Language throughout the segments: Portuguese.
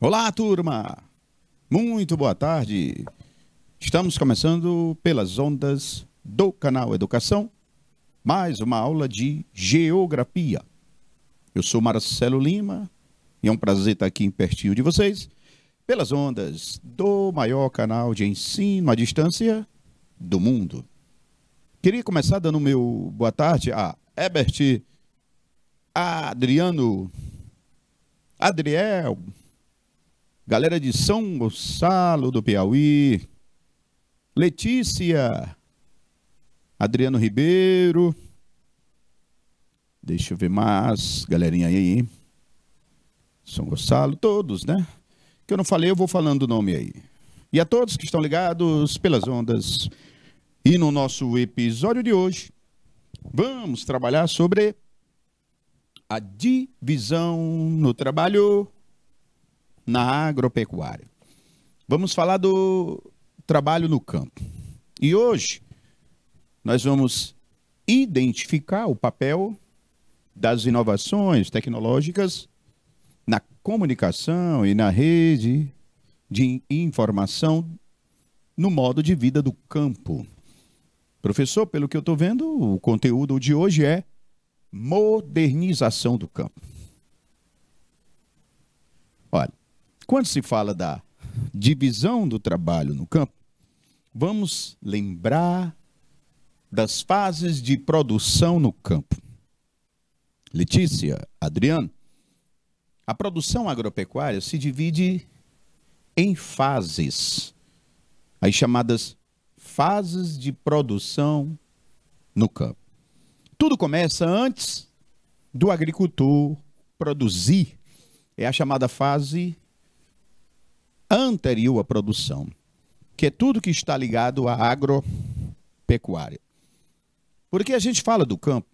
Olá, turma! Muito boa tarde! Estamos começando pelas ondas do canal Educação, mais uma aula de Geografia. Eu sou Marcelo Lima e é um prazer estar aqui pertinho de vocês, pelas ondas do maior canal de ensino à distância do mundo. Queria começar dando meu boa tarde a Herbert, a Adriano, Adriel, galera de São Gonçalo do Piauí, Letícia, Adriano Ribeiro, deixa eu ver mais, galerinha aí, São Gonçalo, todos, né? Que eu não falei, eu vou falando o nome aí. E a todos que estão ligados pelas ondas. E no nosso episódio de hoje, vamos trabalhar sobre a divisão no trabalho na agropecuária. Vamos falar do trabalho no campo. E hoje nós vamos identificar o papel das inovações tecnológicas na comunicação e na rede de informação no modo de vida do campo. Professor, pelo que eu estou vendo, o conteúdo de hoje é modernização do campo. Olha, quando se fala da divisão do trabalho no campo, vamos lembrar das fases de produção no campo. Letícia, Adriano, a produção agropecuária se divide em fases, as chamadas fases de produção no campo. Tudo começa antes do agricultor produzir. É a chamada fase anterior à produção, que é tudo que está ligado à agropecuária. Porque a gente fala do campo,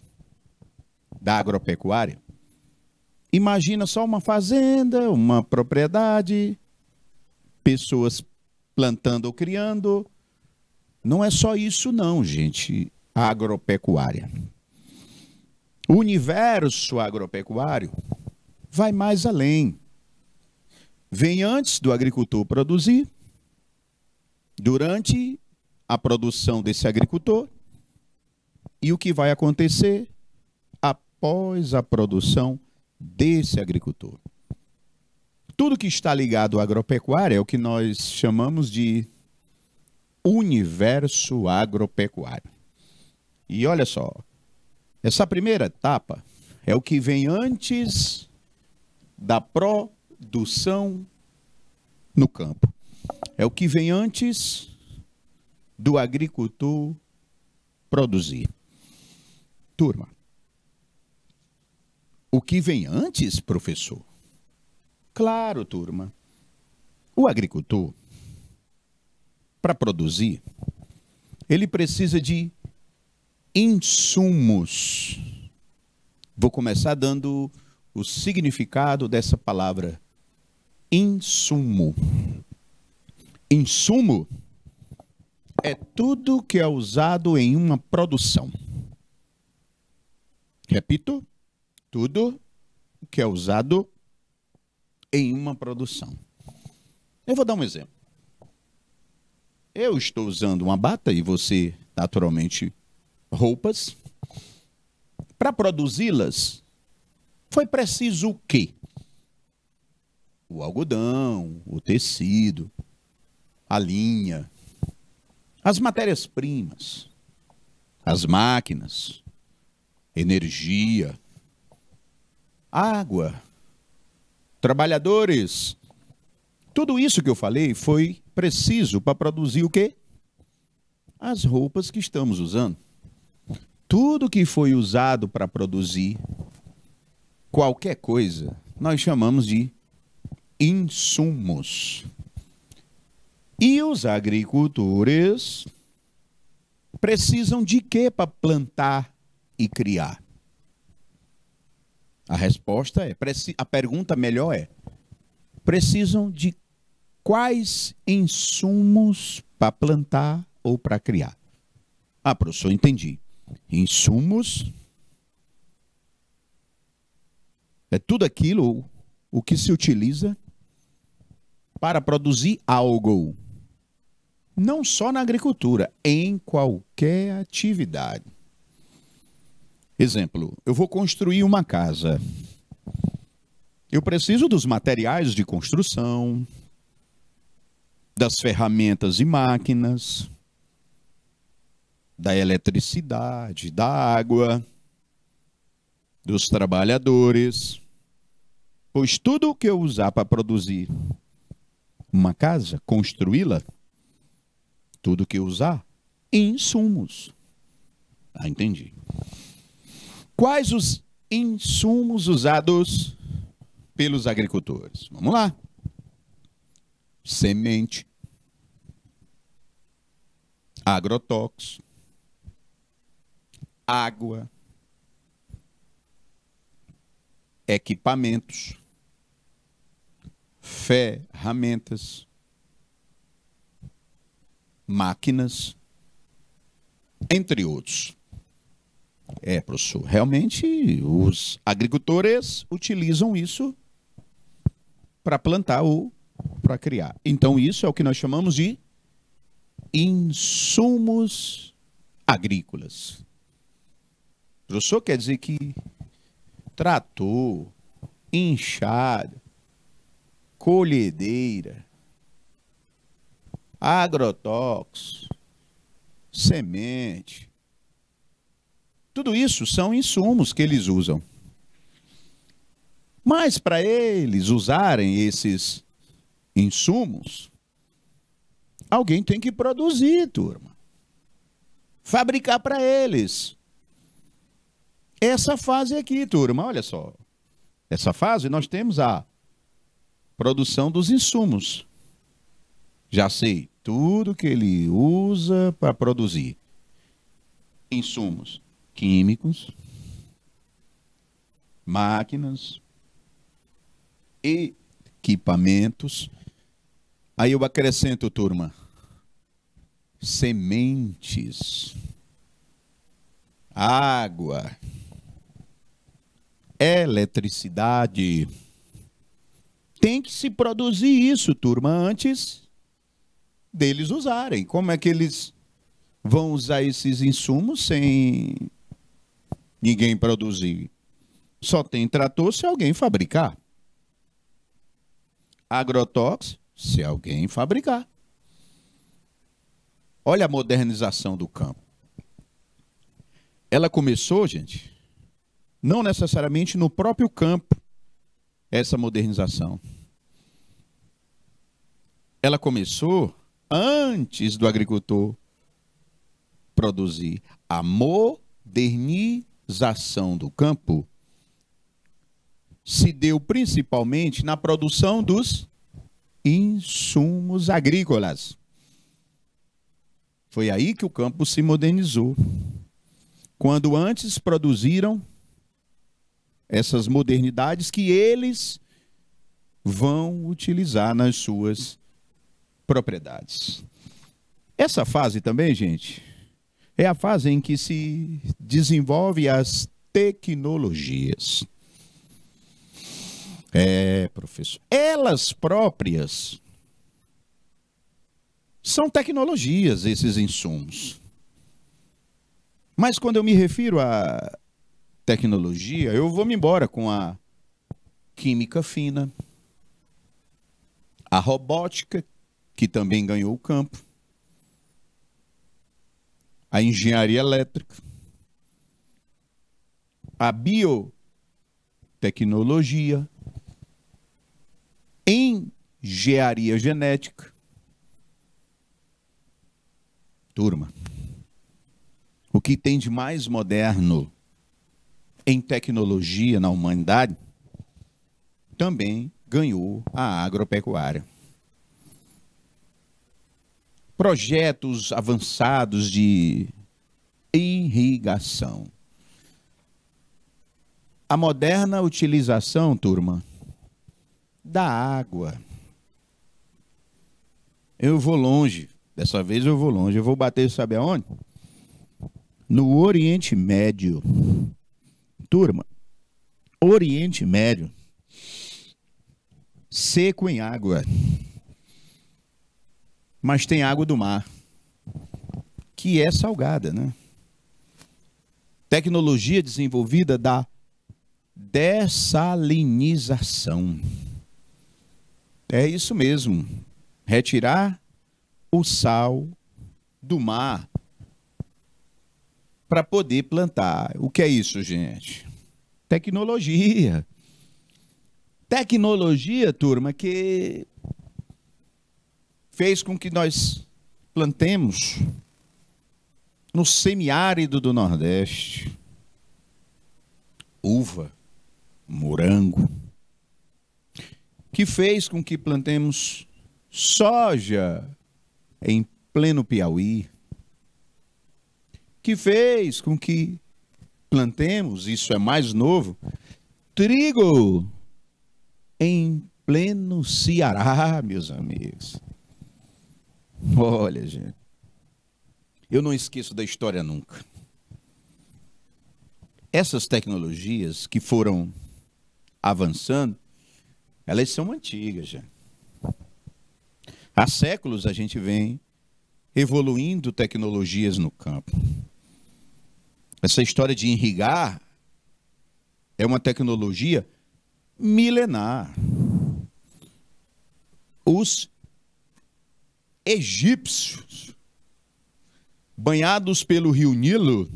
da agropecuária, imagina só uma fazenda, uma propriedade, pessoas plantando ou criando. Não é só isso não, gente, a agropecuária. O universo agropecuário vai mais além. Vem antes do agricultor produzir, durante a produção desse agricultor e o que vai acontecer após a produção desse agricultor. Tudo que está ligado à agropecuária é o que nós chamamos de universo agropecuário. E olha só, essa primeira etapa é o que vem antes da produção no campo. É o que vem antes do agricultor produzir. Turma, o que vem antes, professor? Claro, turma. O agricultor, para produzir, ele precisa de insumos. Vou começar dando o significado dessa palavra, insumo. Insumo é tudo que é usado em uma produção. Repito, tudo que é usado em uma produção. Eu vou dar um exemplo. Eu estou usando uma bata e você, naturalmente, roupas. Para produzi-las, foi preciso o quê? O algodão, o tecido, a linha, as matérias-primas, as máquinas, energia, água, trabalhadores. Tudo isso que eu falei foi preciso para produzir o quê? As roupas que estamos usando. Tudo que foi usado para produzir qualquer coisa, nós chamamos de insumos. E os agricultores precisam de quê para plantar e criar? A resposta é, a pergunta melhor é, precisam de quais insumos para plantar ou para criar? Ah, professor, entendi. Insumos é tudo aquilo o que se utiliza para produzir algo. Não só na agricultura, em qualquer atividade. Exemplo, eu vou construir uma casa. Eu preciso dos materiais de construção, das ferramentas e máquinas, da eletricidade, da água, dos trabalhadores. Pois tudo o que eu usar para produzir uma casa, construí-la, tudo que eu usar, insumos. Ah, entendi. Quais os insumos usados pelos agricultores? Vamos lá. Semente, agrotóxico, água, equipamentos, ferramentas, máquinas, entre outros. Professor, realmente os agricultores utilizam isso para plantar ou para criar. Então isso é o que nós chamamos de insumos agrícolas. Professor, quer dizer que trator, enxada, colhedeira, agrotóxico, semente, tudo isso são insumos que eles usam. Mas para eles usarem esses insumos, alguém tem que produzir, turma. Fabricar para eles. Essa fase aqui, turma, olha só. Essa fase nós temos a produção dos insumos. Já sei tudo que ele usa para produzir. Insumos químicos, máquinas, equipamentos. Aí eu acrescento, turma, sementes, água, eletricidade. Tem que se produzir isso, turma, antes deles usarem. Como é que eles vão usar esses insumos sem ninguém produzir? Só tem trator se alguém fabricar. Agrotóxico, se alguém fabricar. Olha a modernização do campo. Ela começou, gente, não necessariamente no próprio campo, essa modernização. Ela começou antes do agricultor produzir. A modernização do campo se deu principalmente na produção dos insumos agrícolas. Foi aí que o campo se modernizou. Quando antes produziram essas modernidades que eles vão utilizar nas suas propriedades. Essa fase também, gente, é a fase em que se desenvolve as tecnologias. Professor, elas próprias são tecnologias, esses insumos. Mas quando eu me refiro a tecnologia, eu vou me embora com a química fina, a robótica, que também ganhou o campo, a engenharia elétrica, a biotecnologia, engenharia genética. Turma, o que tem de mais moderno em tecnologia na humanidade também ganhou a agropecuária. Projetos avançados de irrigação. A moderna utilização, turma, da água. Eu vou longe, dessa vez eu vou longe. Eu vou bater, sabe aonde? No Oriente Médio. Turma, Oriente Médio, seco em água. mas tem água do mar, que é salgada, né? Tecnologia desenvolvida da dessalinização. É isso mesmo. Retirar o sal do mar para poder plantar. O que é isso, gente? Tecnologia. Tecnologia, turma, que fez com que nós plantemos no semiárido do Nordeste uva, morango, que fez com que plantemos soja em pleno Piauí, que fez com que plantemos, isso é mais novo, trigo em pleno Ceará, meus amigos. Olha, gente, eu não esqueço da história nunca. Essas tecnologias que foram avançando, elas são antigas já. Há séculos a gente vem evoluindo tecnologias no campo. Essa história de irrigar é uma tecnologia milenar. Os egípcios, banhados pelo rio Nilo,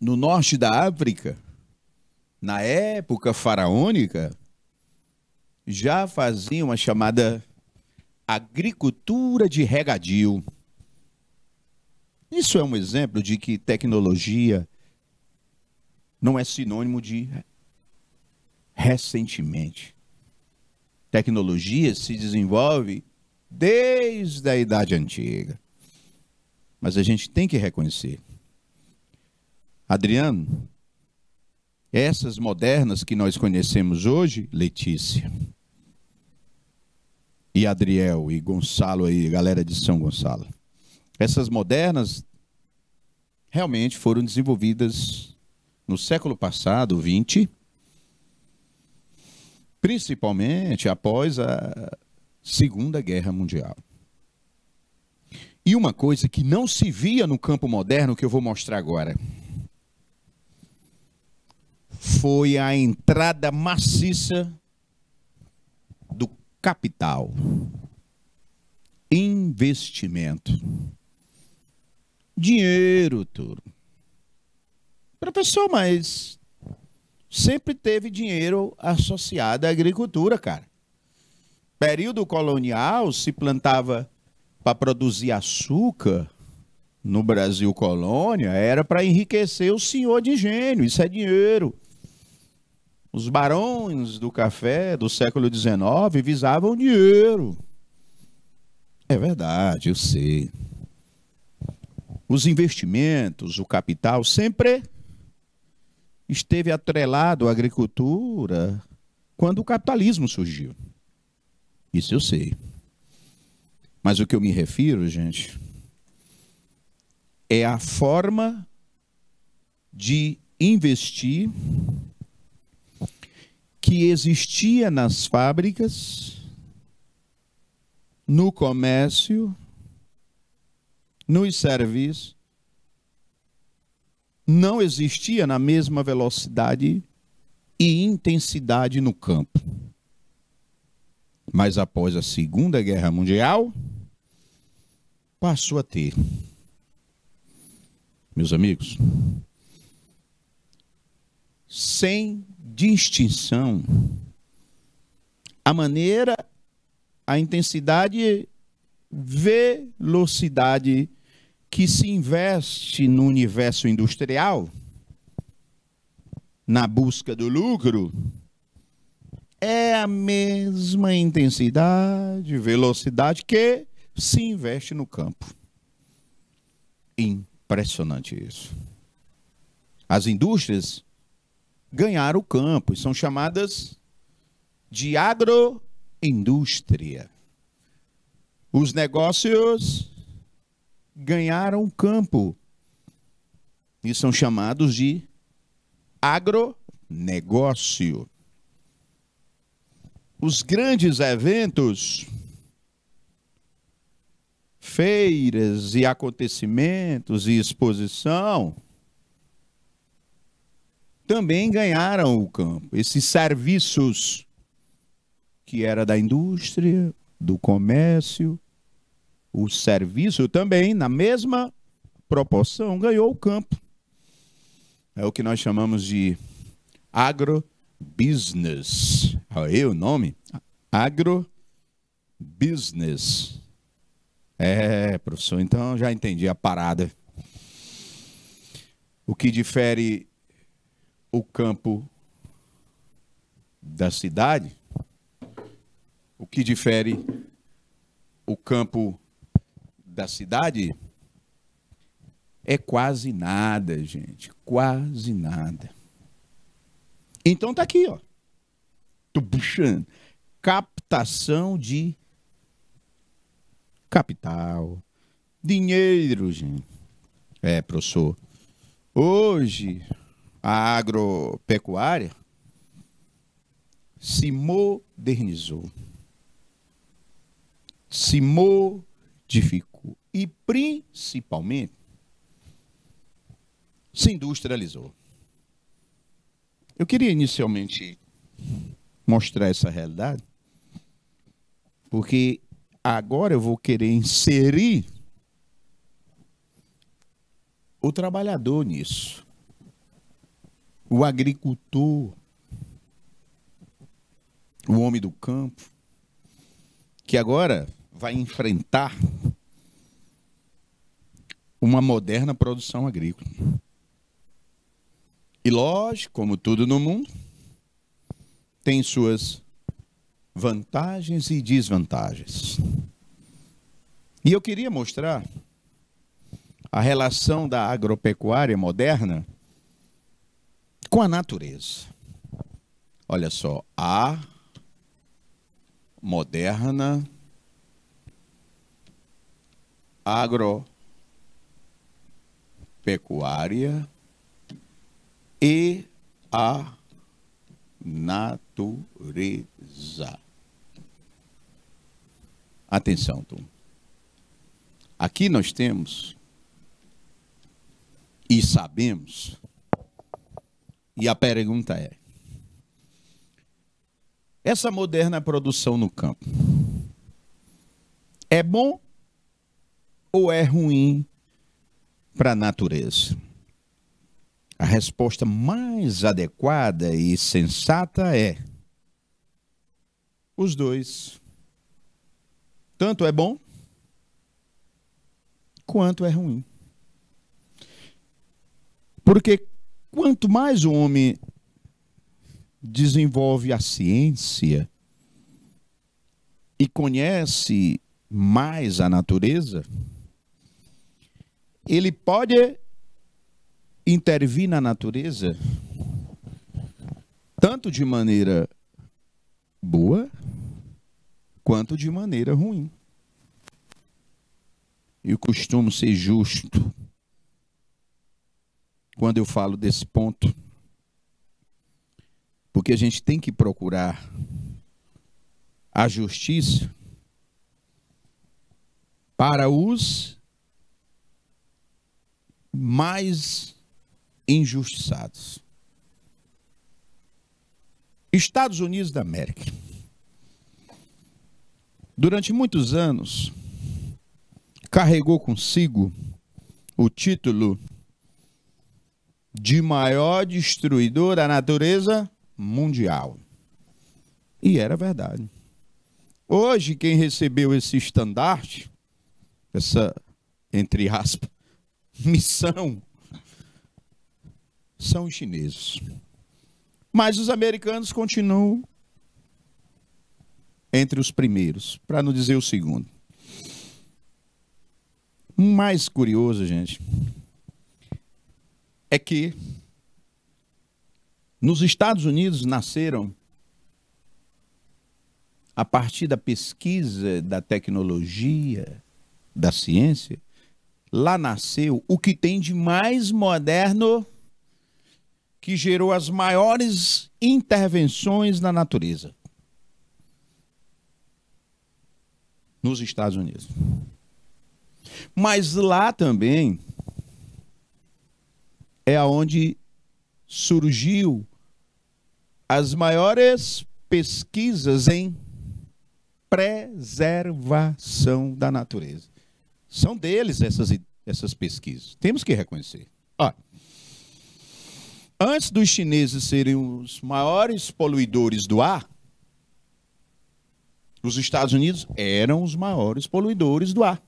no norte da África, na época faraônica, já faziam a chamada agricultura de regadio. Isso é um exemplo de que tecnologia não é sinônimo de recentemente. Tecnologia se desenvolve desde a Idade Antiga. Mas a gente tem que reconhecer. Adriano, essas modernas que nós conhecemos hoje, Letícia, e Adriel, e Gonçalo aí, galera de São Gonçalo, essas modernas realmente foram desenvolvidas no século passado, 20, principalmente após a Segunda Guerra Mundial. E uma coisa que não se via no campo moderno, que eu vou mostrar agora, foi a entrada maciça do capital, investimento, dinheiro, tudo. Professor, mas sempre teve dinheiro associado à agricultura, cara. Período colonial se plantava para produzir açúcar no Brasil colônia, era para enriquecer o senhor de engenho, isso é dinheiro. Os barões do café do século XIX visavam dinheiro. É verdade, eu sei. Os investimentos, o capital, sempre esteve atrelado à agricultura quando o capitalismo surgiu. Isso eu sei. Mas o que eu me refiro, gente, é a forma de investir que existia nas fábricas, no comércio, nos serviços, não existia na mesma velocidade e intensidade no campo. Mas após a Segunda Guerra Mundial, passou a ter. Meus amigos, sem distinção, a maneira, a intensidade, velocidade que se investe no universo industrial, na busca do lucro, é a mesma intensidade, velocidade que se investe no campo. Impressionante isso. As indústrias ganharam o campo e são chamadas de agroindústria. Os negócios ganharam o campo e são chamados de agronegócio. Os grandes eventos feiras e acontecimentos e exposição, também ganharam o campo. Esses serviços que era da indústria, do comércio, o serviço também, na mesma proporção, ganhou o campo. É o que nós chamamos de agrobusiness. Aí o nome? Agrobusiness. Professor, então já entendi a parada. O que difere o campo da cidade? O que difere o campo da cidade é quase nada, gente. Quase nada. Então tá aqui, ó. Tô puxando. Captação de capital. Dinheiro, gente. Professor. Hoje, a agropecuária se modernizou. Se modificou. E, principalmente, se industrializou. Eu queria inicialmente mostrar essa realidade, porque agora eu vou querer inserir o trabalhador nisso, o agricultor, o homem do campo, que agora vai enfrentar uma moderna produção agrícola. E lógico, como tudo no mundo, tem suas vantagens e desvantagens. E eu queria mostrar a relação da agropecuária moderna com a natureza. Olha só, a moderna agropecuária e a natureza. Atenção, turma. Aqui nós temos e sabemos, e a pergunta é: essa moderna produção no campo é bom ou é ruim para a natureza? A resposta mais adequada e sensata é: os dois. Tanto é bom quanto é ruim. Porque quanto mais o homem desenvolve a ciência e conhece mais a natureza, ele pode intervir na natureza tanto de maneira boa quanto de maneira ruim. Eu costumo ser justo quando eu falo desse ponto, porque a gente tem que procurar a justiça para os mais injustiçados. Estados Unidos da América. Durante muitos anos, carregou consigo o título de maior destruidor da natureza mundial. E era verdade. Hoje, quem recebeu esse estandarte, essa, entre aspas, missão, são os chineses. Mas os americanos continuam entre os primeiros, para não dizer o segundo. O mais curioso, gente, é que nos Estados Unidos nasceram, a partir da pesquisa, da tecnologia, da ciência, lá nasceu o que tem de mais moderno, que gerou as maiores intervenções na natureza. Nos Estados Unidos. Mas lá também é onde surgiu as maiores pesquisas em preservação da natureza. São deles essas pesquisas. Temos que reconhecer. Ó, antes dos chineses serem os maiores poluidores do ar, os Estados Unidos eram os maiores poluidores do ar.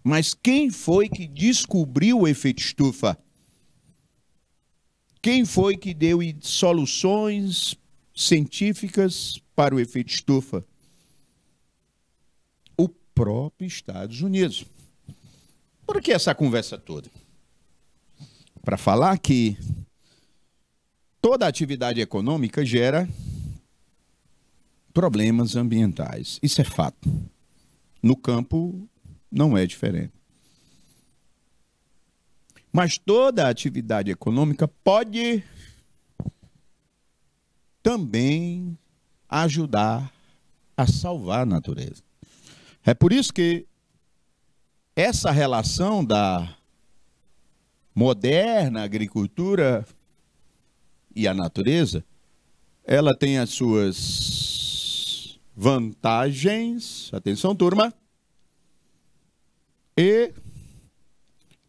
Mas quem foi que descobriu o efeito estufa? Quem foi que deu soluções científicas para o efeito estufa? O próprio Estados Unidos. Por que essa conversa toda? Para falar que toda atividade econômica gera problemas ambientais. Isso é fato. No campo não é diferente. Mas toda atividade econômica pode também ajudar a salvar a natureza. É por isso que essa relação da moderna agricultura e a natureza, ela tem as suas vantagens, atenção turma, e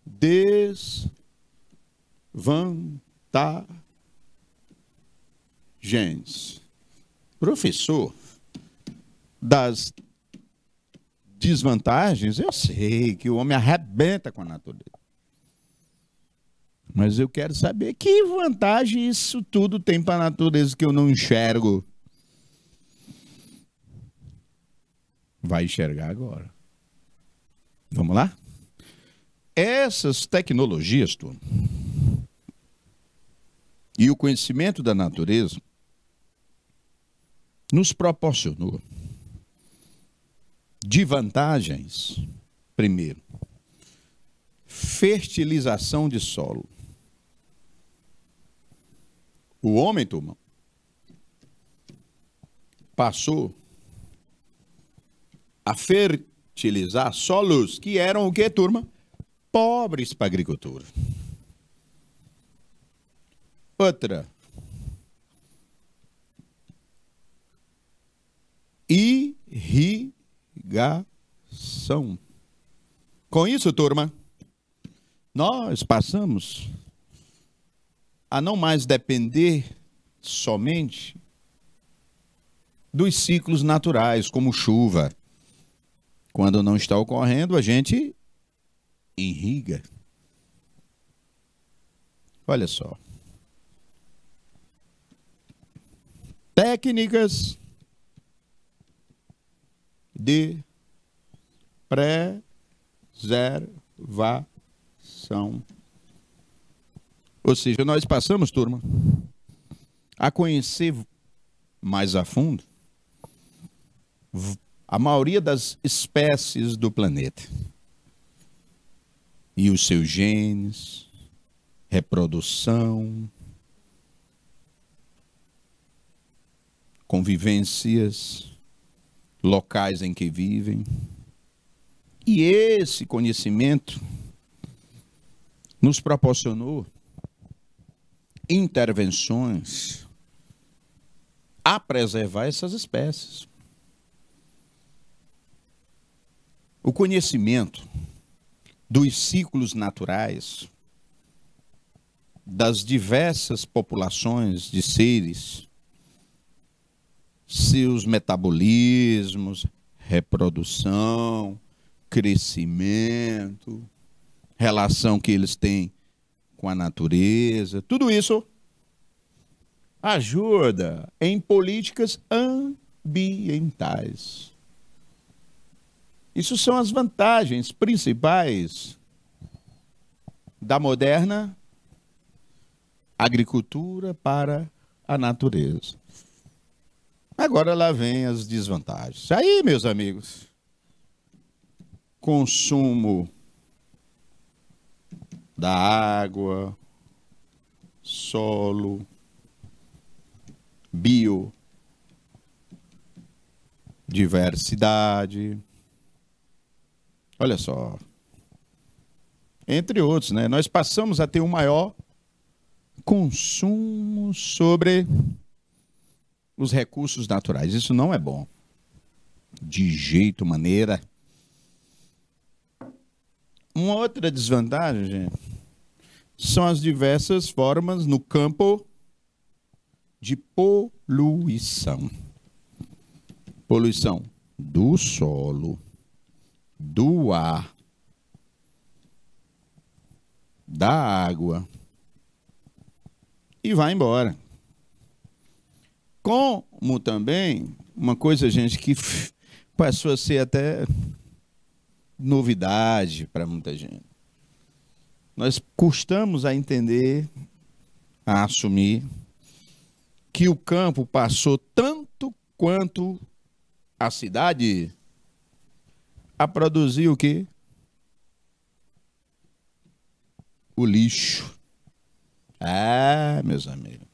desvantagens. Professor, das desvantagens, eu sei que o homem arrebenta com a natureza. Mas eu quero saber que vantagem isso tudo tem para a natureza que eu não enxergo. Vai enxergar agora. Vamos lá? Essas tecnologias, turma, e o conhecimento da natureza nos proporcionou de vantagens. Primeiro, fertilização de solo. O homem, turma, passou a fertilizar solos que eram o quê, turma? Pobres para a agricultura. Outra, irrigação. Com isso, turma, nós passamos a não mais depender somente dos ciclos naturais, como chuva. Quando não está ocorrendo, a gente irriga. Olha só. Técnicas de preservação. Ou seja, nós passamos, turma, a conhecer mais a fundo a maioria das espécies do planeta e os seus genes, reprodução, convivências, locais em que vivem. E esse conhecimento nos proporcionou intervenções a preservar essas espécies. O conhecimento dos ciclos naturais das diversas populações de seres, seus metabolismos, reprodução, crescimento, relação que eles têm com a natureza, tudo isso ajuda em políticas ambientais. Isso são as vantagens principais da moderna agricultura para a natureza. Agora lá vem as desvantagens. Aí, meus amigos, consumo da água, solo, biodiversidade, Olha só. Entre outros, né? Nós passamos a ter um maior consumo sobre os recursos naturais. Isso não é bom. De jeito, maneira. Uma outra desvantagem são as diversas formas no campo de poluição. Poluição do solo, do ar, da água e vai embora. Como também uma coisa, gente, que passou a ser até novidade para muita gente. Nós custamos a entender, a assumir, que o campo passou tanto quanto a cidade a produzir o quê? O lixo. Ah, meus amigos.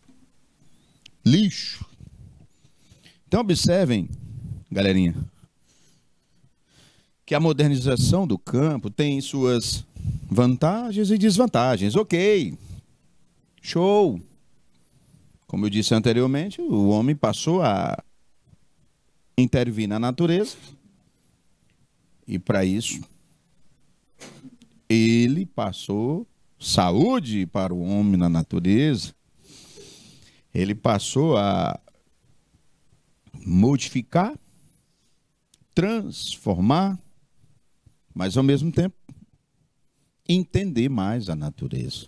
Lixo. Então observem, galerinha, que a modernização do campo tem suas vantagens e desvantagens. Ok, show. Como eu disse anteriormente, o homem passou a intervir na natureza e para isso ele passou saúde para o homem na natureza. Ele passou a modificar, transformar, mas ao mesmo tempo entender mais a natureza.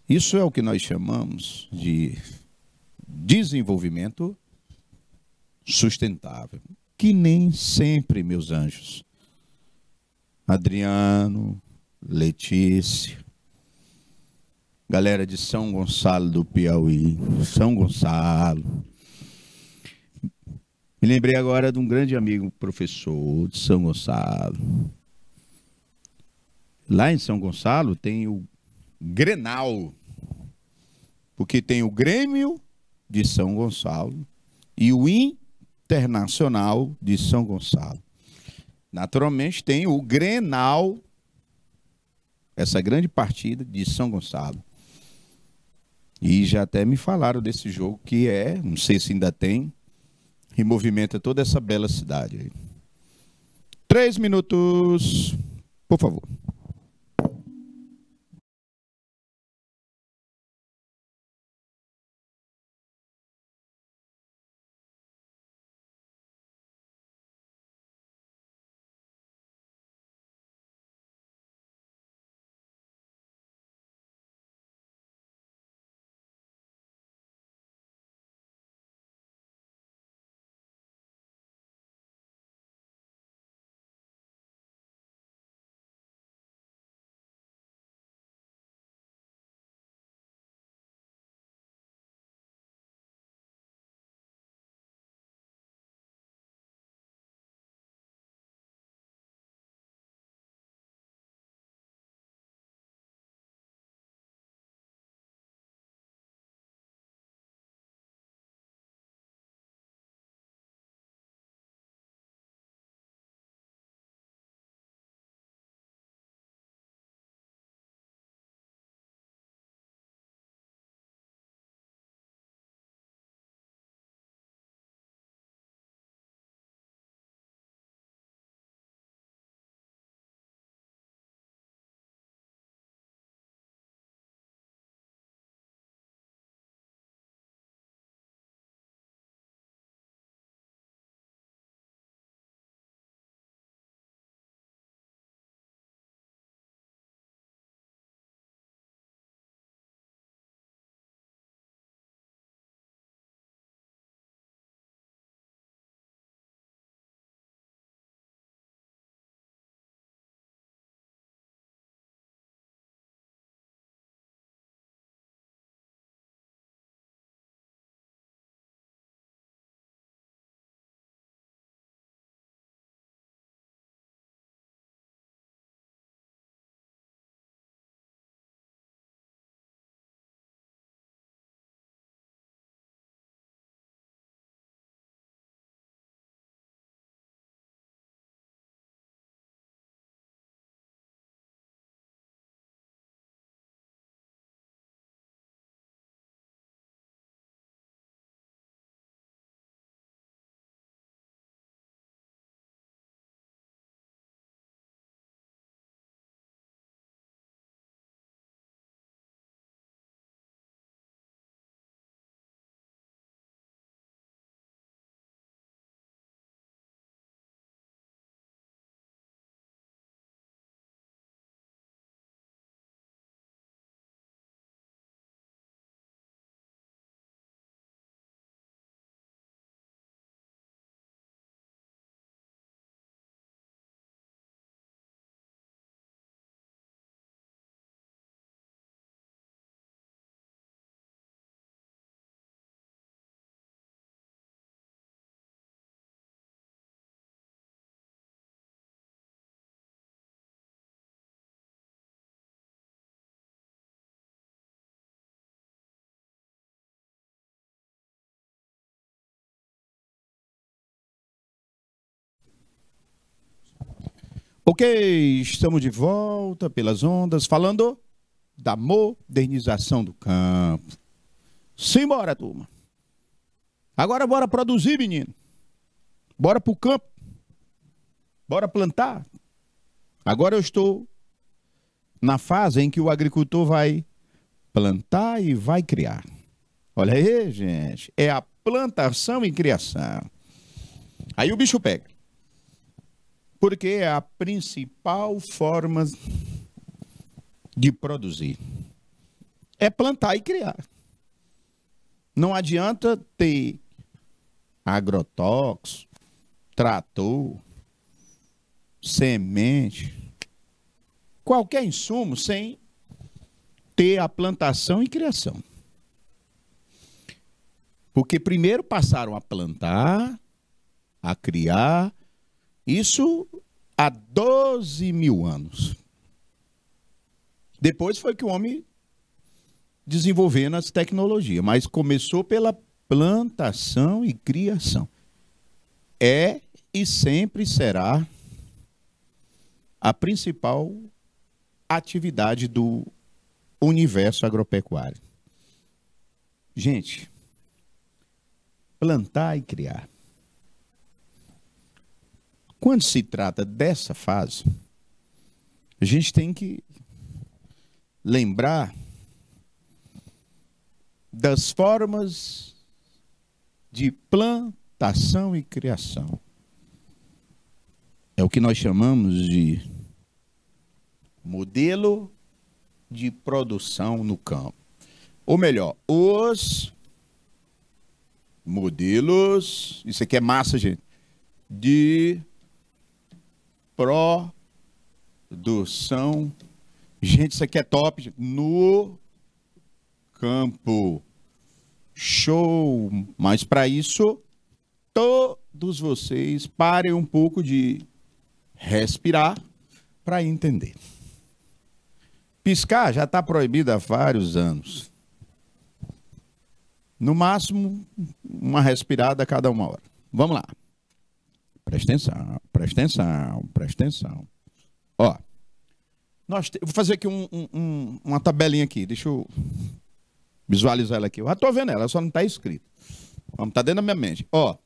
Isso é o que nós chamamos de desenvolvimento sustentável, que nem sempre, meus anjos, Adriano, Letícia, galera de São Gonçalo do Piauí, São Gonçalo. Me lembrei agora de um grande amigo, professor de São Gonçalo. Lá em São Gonçalo tem o Grenal, porque tem o Grêmio de São Gonçalo e o Internacional de São Gonçalo. Naturalmente tem o Grenal, essa grande partida de São Gonçalo. E já até me falaram desse jogo que não sei se ainda tem, e movimenta toda essa bela cidade. 3 minutos, por favor. Ok, estamos de volta pelas ondas, falando da modernização do campo. Simbora, turma. Agora bora produzir, menino. Bora pro campo. Bora plantar. Agora eu estou na fase em que o agricultor vai plantar e vai criar. Olha aí, gente. É a plantação e criação. Aí o bicho pega. Porque é a principal forma de produzir. É plantar e criar. Não adianta ter agrotóxico, trator, semente, qualquer insumo sem ter a plantação e criação. Porque primeiro passaram a plantar, a criar, isso há 12 mil anos. Depois foi que o homem desenvolvendo as tecnologias, mas começou pela plantação e criação. É e sempre será a principal atividade do universo agropecuário. Gente, plantar e criar. Quando se trata dessa fase, a gente tem que lembrar das formas de plantação e criação. É o que nós chamamos de modelo de produção no campo. Ou melhor, os modelos, isso aqui é massa, gente, de produção. Gente, isso aqui é top, gente. No campo. Show! Mas para isso, todos vocês parem um pouco de respirar para entender. Piscar já está proibido há vários anos. No máximo, uma respirada a cada 1 hora. Vamos lá. Presta atenção, presta atenção, presta atenção. Ó, vou fazer aqui uma tabelinha aqui. Deixa eu visualizar ela aqui. Eu já estou vendo ela, só não está escrito. Está dentro da minha mente. Ó,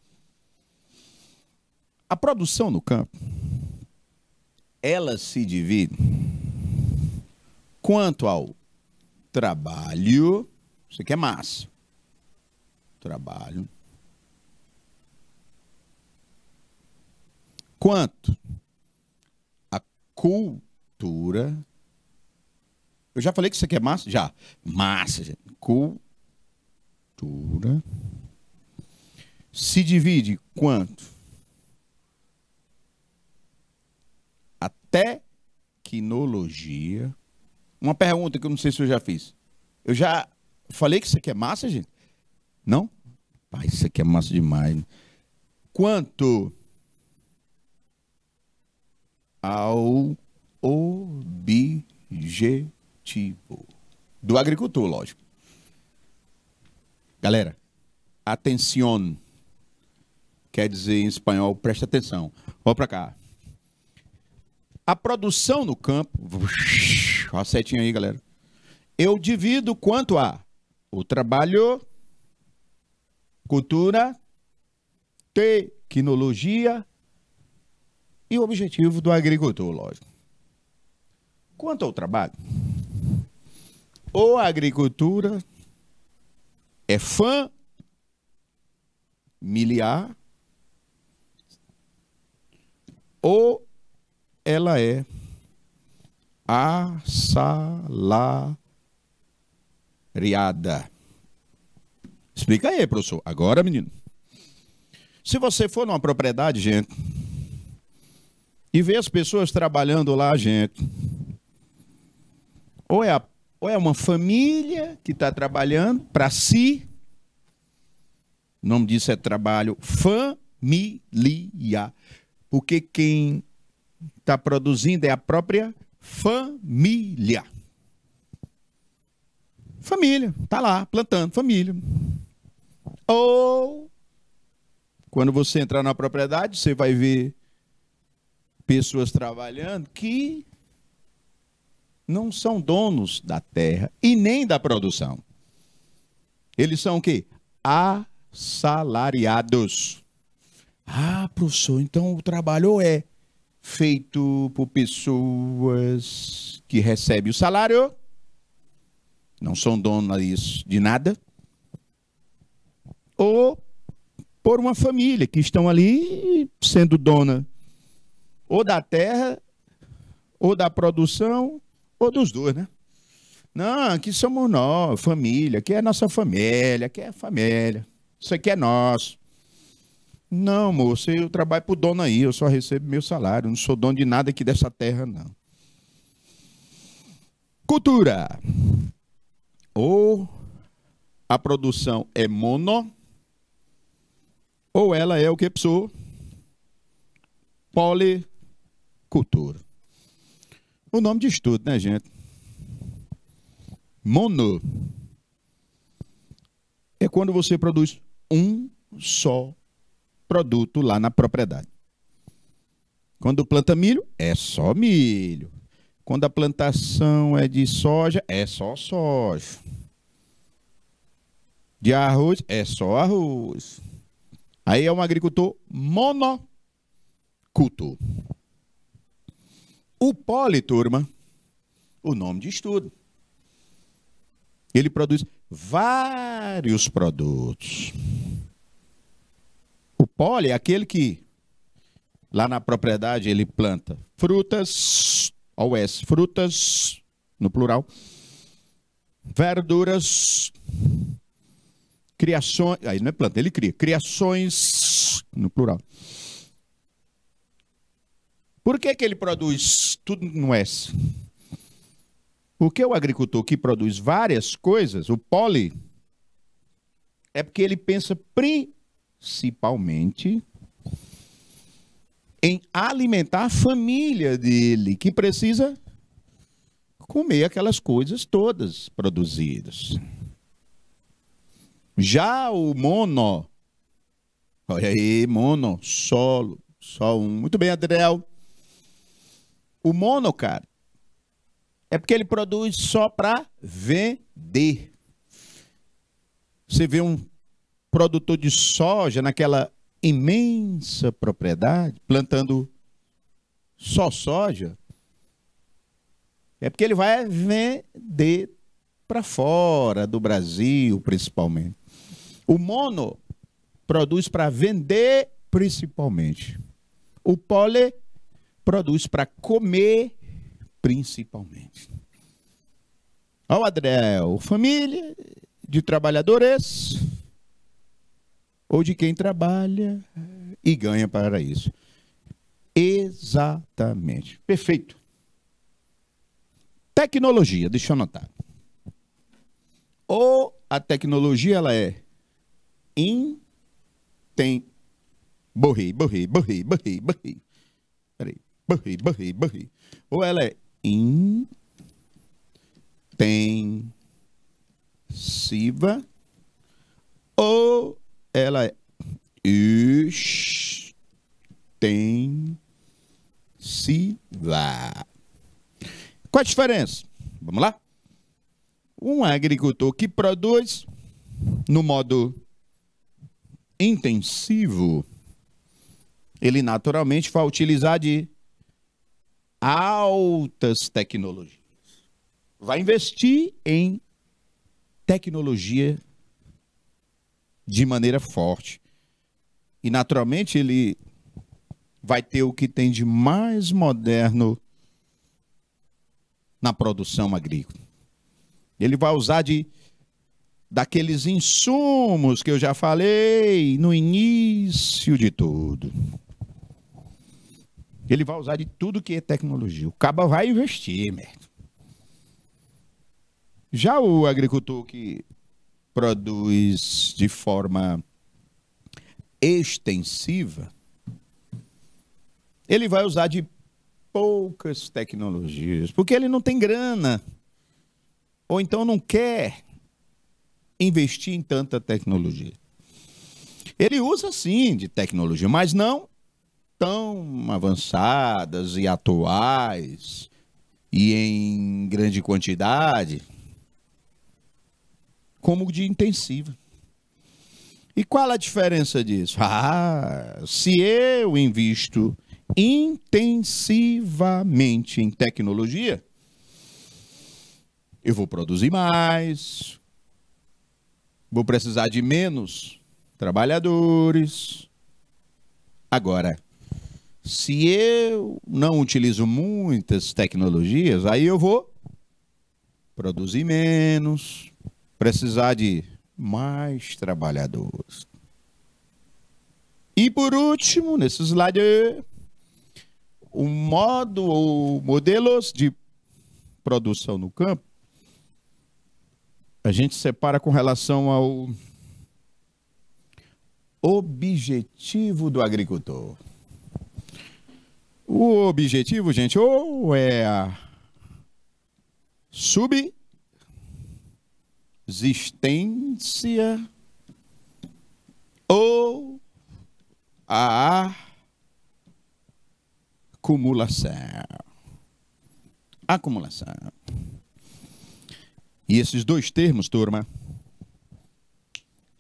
a produção no campo, ela se divide quanto ao trabalho. Isso aqui é massa. Trabalho. Quanto a cultura. Eu já falei que isso aqui é massa? Já. Massa, gente. Cultura. Se divide quanto? A tecnologia. Uma pergunta que eu não sei se eu já fiz. Eu já falei que isso aqui é massa, gente? Não? Pai, isso aqui é massa demais. Quanto ao objetivo do agricultor, lógico. Galera, atención, quer dizer em espanhol, presta atenção. Vamos para cá. A produção no campo, ó a setinha aí, galera. Eu divido quanto a o trabalho, cultura, tecnologia e o objetivo do agricultor, lógico. Quanto ao trabalho, ou a agricultura é familiar, ou ela é assalariada. Explica aí, professor. Agora, menino. Se você for numa propriedade, gente, e ver as pessoas trabalhando lá, gente, ou é uma família que está trabalhando para si, o nome disso é trabalho familiar, porque quem está produzindo é a própria família. Família, está lá plantando, família. Ou, quando você entrar na propriedade, você vai ver pessoas trabalhando que não são donos da terra e nem da produção. Eles são o quê? Assalariados. Ah, professor, então o trabalho é feito por pessoas que recebem o salário, não são donas de nada, ou por uma família que estão ali sendo dona ou da terra, ou da produção, ou dos dois, né? Não, aqui somos nós, família, aqui é nossa família, aqui é a família, isso aqui é nosso. Não, moço, eu trabalho pro dono aí, eu só recebo meu salário, não sou dono de nada aqui dessa terra, não. Cultura. Ou a produção é mono, ou ela é o que, pessoa? Policultura. O nome diz tudo, né, gente? Mono é quando você produz um só produto lá na propriedade. Quando planta milho, é só milho. Quando a plantação é de soja, é só soja. De arroz, é só arroz. Aí é um agricultor monocultor. O poli, turma, o nome diz tudo. Ele produz vários produtos. O poli é aquele que, lá na propriedade, ele planta frutas, ao S, frutas, no plural, verduras, criações, aí não é planta, ele cria, criações, no plural. Por que ele produz tudo no S? Porque o agricultor que produz várias coisas, o poli, é porque ele pensa principalmente em alimentar a família dele, que precisa comer aquelas coisas todas produzidas. Já o mono, olha aí, mono, solo, só um. Muito bem, Adriel. O mono, cara, é porque ele produz só para vender. Você vê um produtor de soja naquela imensa propriedade, plantando só soja, é porque ele vai vender para fora do Brasil, principalmente. O mono produz para vender, principalmente. O poli produz para comer, principalmente. Ó, Adriel, família de trabalhadores ou de quem trabalha e ganha para isso. Exatamente. Perfeito. Tecnologia, deixa eu anotar. Ou a tecnologia, ela é borrei. Peraí. Borrei. Ou ela é intensiva, ou ela é extensiva. Qual a diferença? Vamos lá? Um agricultor que produz no modo intensivo, ele naturalmente vai utilizar de altas tecnologias. Vai investir em tecnologia de maneira forte. E naturalmente ele vai ter o que tem de mais moderno na produção agrícola. Ele vai usar daqueles insumos que eu já falei no início de tudo. Ele vai usar de tudo que é tecnologia. O caba vai investir, mesmo. Já o agricultor que produz de forma extensiva, ele vai usar de poucas tecnologias, porque ele não tem grana, ou então não quer investir em tanta tecnologia. Ele usa sim de tecnologia, mas não tão avançadas e atuais e em grande quantidade como de intensiva. E qual a diferença disso? Se eu invisto intensivamente em tecnologia, eu vou produzir mais, vou precisar de menos trabalhadores. Agora, se eu não utilizo muitas tecnologias, aí eu vou produzir menos, precisar de mais trabalhadores. E por último, nesse slide, o modo ou modelos de produção no campo, a gente separa com relação ao objetivo do agricultor. O objetivo, gente, ou é a subsistência ou a acumulação. Acumulação. E esses dois termos, turma,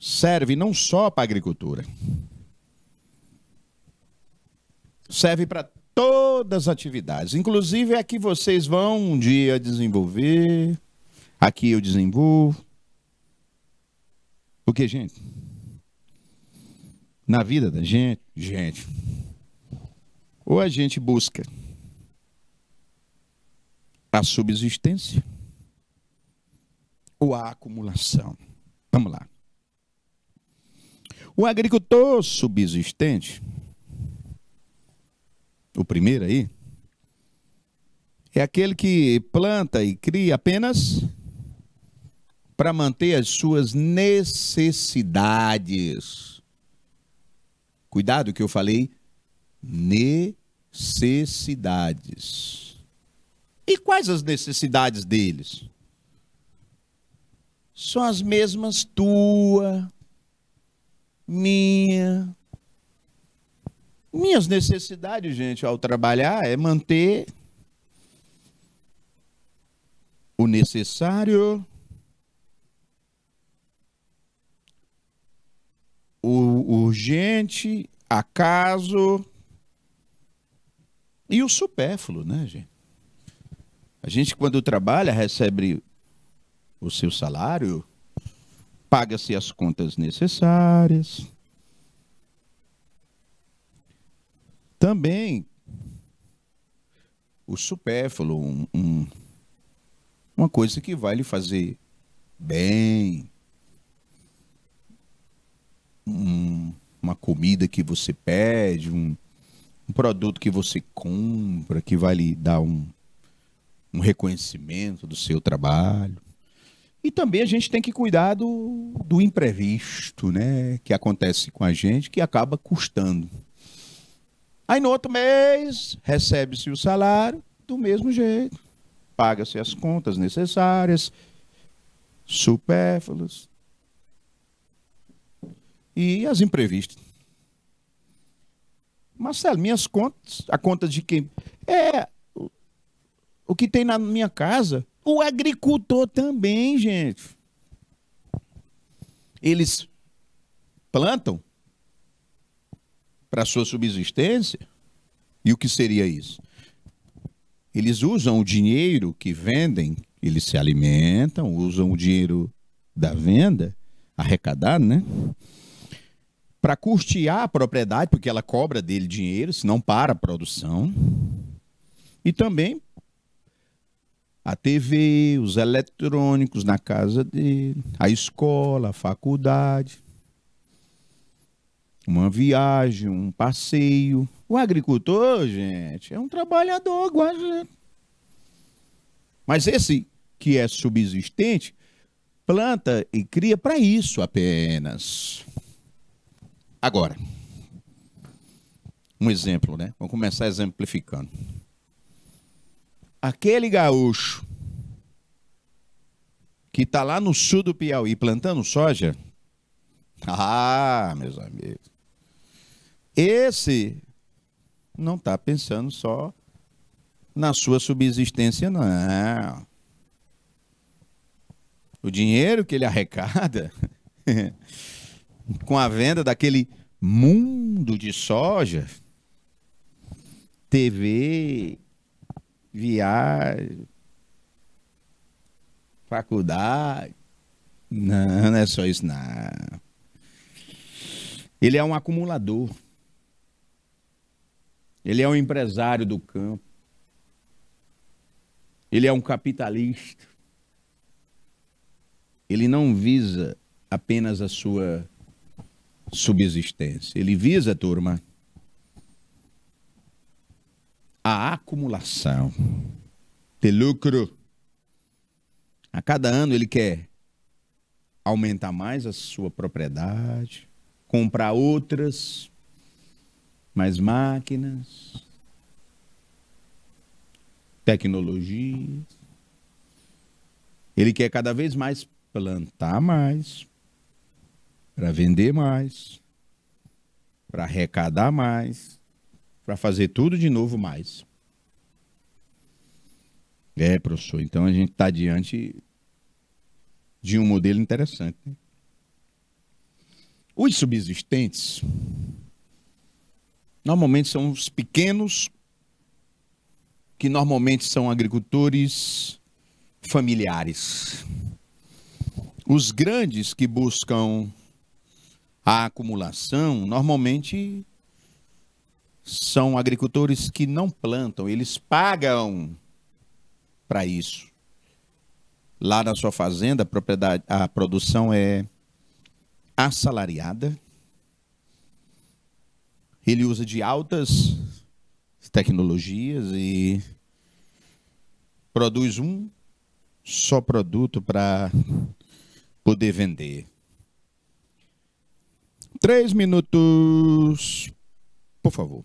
servem não só para a agricultura. Serve para todas as atividades. Inclusive a que vocês vão um dia desenvolver. Aqui eu desenvolvo. Porque, gente, na vida da gente, ou a gente busca a subsistência ou a acumulação. Vamos lá. O agricultor subsistente, o primeiro aí, é aquele que planta e cria apenas para manter as suas necessidades. Cuidado que eu falei, necessidades. E quais as necessidades deles? São as mesmas tua, minha. Minhas necessidades, gente, ao trabalhar é manter o necessário, o urgente, acaso e o supérfluo, né, gente? A gente, quando trabalha, recebe o seu salário, paga-se as contas necessárias. Também o supérfluo, uma coisa que vai lhe fazer bem, uma comida que você pede, um produto que você compra, que vai lhe dar um reconhecimento do seu trabalho. E também a gente tem que cuidar do imprevisto, né, que acontece com a gente, que acaba custando. Aí no outro mês, recebe-se o salário do mesmo jeito. Paga-se as contas necessárias, supérfluas e as imprevistas. Marcelo, minhas contas, a conta de quem? O que tem na minha casa. O agricultor também, gente. Eles plantam para a sua subsistência. E o que seria isso? Eles usam o dinheiro que vendem, eles se alimentam, usam o dinheiro da venda, arrecadado, né? Para custear a propriedade, porque ela cobra dele dinheiro, senão para a produção. E também a TV, os eletrônicos na casa dele, a escola, a faculdade, uma viagem, um passeio. O agricultor, gente, é um trabalhador igual a gente. Mas esse que é subsistente, planta e cria para isso apenas. Agora, um exemplo, né? Vamos começar exemplificando. Aquele gaúcho que está lá no sul do Piauí plantando soja, meus amigos, esse não está pensando só na sua subsistência, não. O dinheiro que ele arrecada com a venda daquele mundo de soja, TV, viagem, faculdade. Não, não é só isso, não. Ele é um acumulador. Ele é um empresário do campo. Ele é um capitalista. Ele não visa apenas a sua subsistência. Ele visa, turma, a acumulação de lucro. A cada ano ele quer aumentar mais a sua propriedade, comprar outras, mais máquinas, tecnologias. Ele quer cada vez mais plantar mais, para vender mais, para arrecadar mais, para fazer tudo de novo mais. É, professor, então a gente está diante de um modelo interessante, né? Os subsistentes normalmente são os pequenos, que normalmente são agricultores familiares. Os grandes que buscam a acumulação, normalmente são agricultores que não plantam, eles pagam para isso. Lá na sua fazenda, a propriedade, a produção é assalariada. Ele usa de altas tecnologias e produz um só produto para poder vender. 3 minutos, por favor.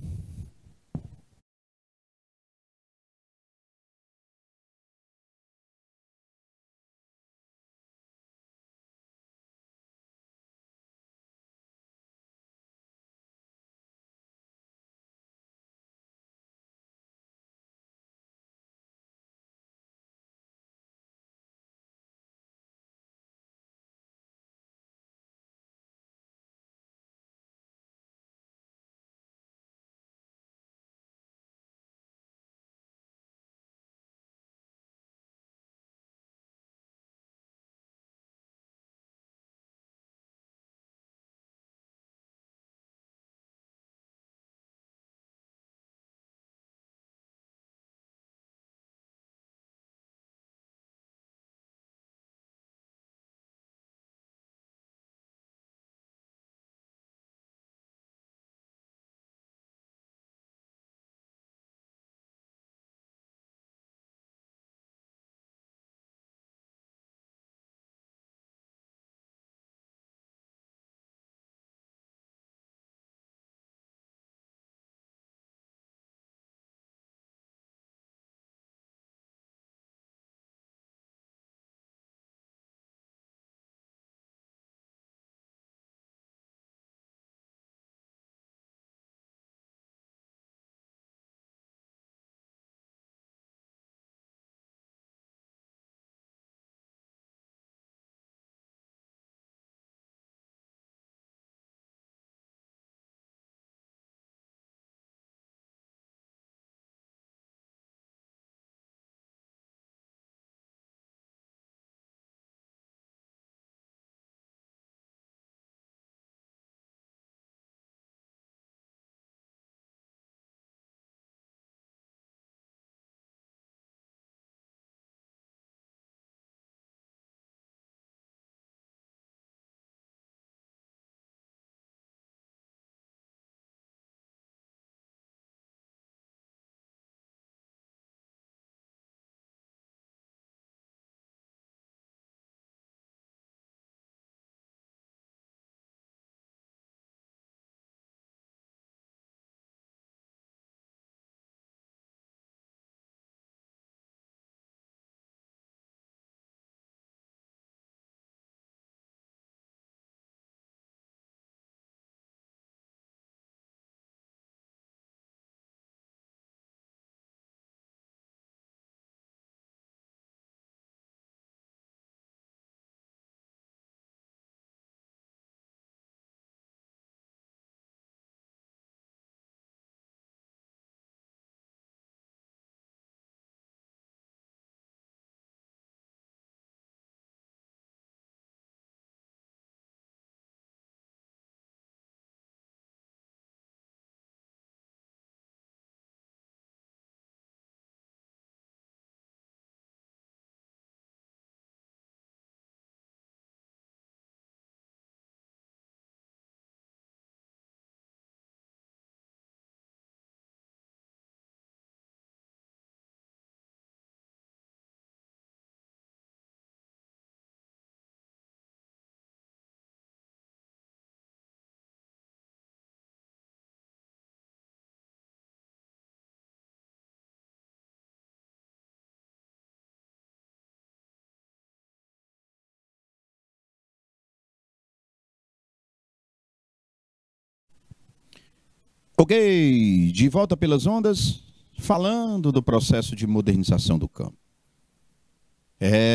Ok, de volta pelas ondas, falando do processo de modernização do campo.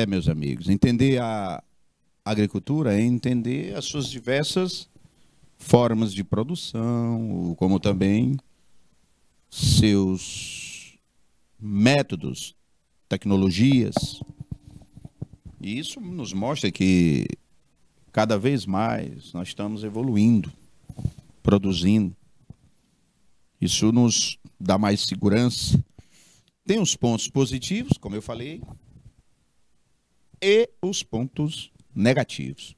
Meus amigos, entender a agricultura é entender as suas diversas formas de produção, como também seus métodos, tecnologias. E isso nos mostra que cada vez mais nós estamos evoluindo, produzindo. Isso nos dá mais segurança. Tem os pontos positivos, como eu falei, e os pontos negativos.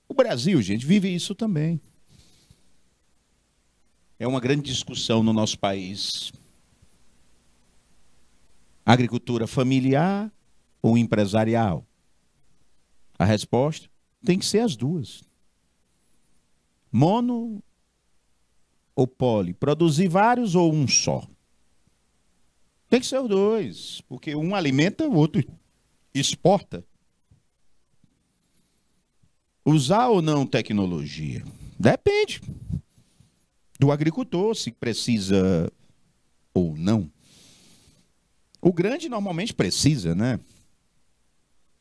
O Brasil, gente, vive isso também. É uma grande discussão no nosso país. Agricultura familiar ou empresarial? A resposta tem que ser as duas. Mono ou poli? Produzir vários ou um só? Tem que ser os dois, porque um alimenta, o outro exporta. Usar ou não tecnologia? Depende do agricultor, se precisa ou não. O grande normalmente precisa, né?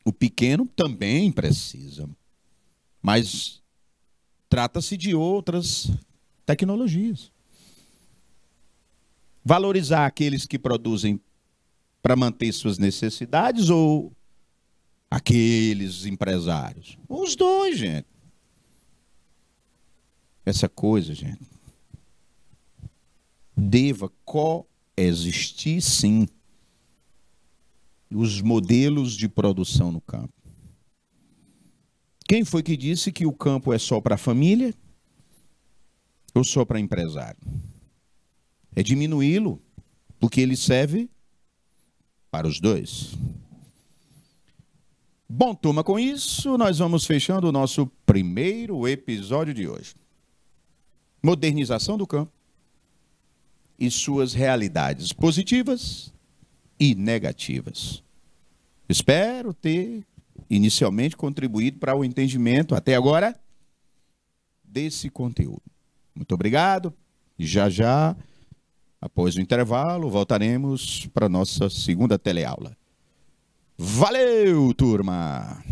O pequeno também precisa. Mas trata-se de outras tecnologias. Valorizar aqueles que produzem para manter suas necessidades ou aqueles empresários? Os dois, gente. Essa coisa, gente, deva coexistir, sim, os modelos de produção no campo. Quem foi que disse que o campo é só para a família ou só para empresário? É diminuí-lo, porque ele serve para os dois. Bom, turma, com isso nós vamos fechando o nosso primeiro episódio de hoje. Modernização do campo e suas realidades positivas e negativas. Espero ter inicialmente contribuído para o entendimento, até agora, desse conteúdo. Muito obrigado. Já já, após o intervalo, voltaremos para a nossa segunda teleaula. Valeu, turma!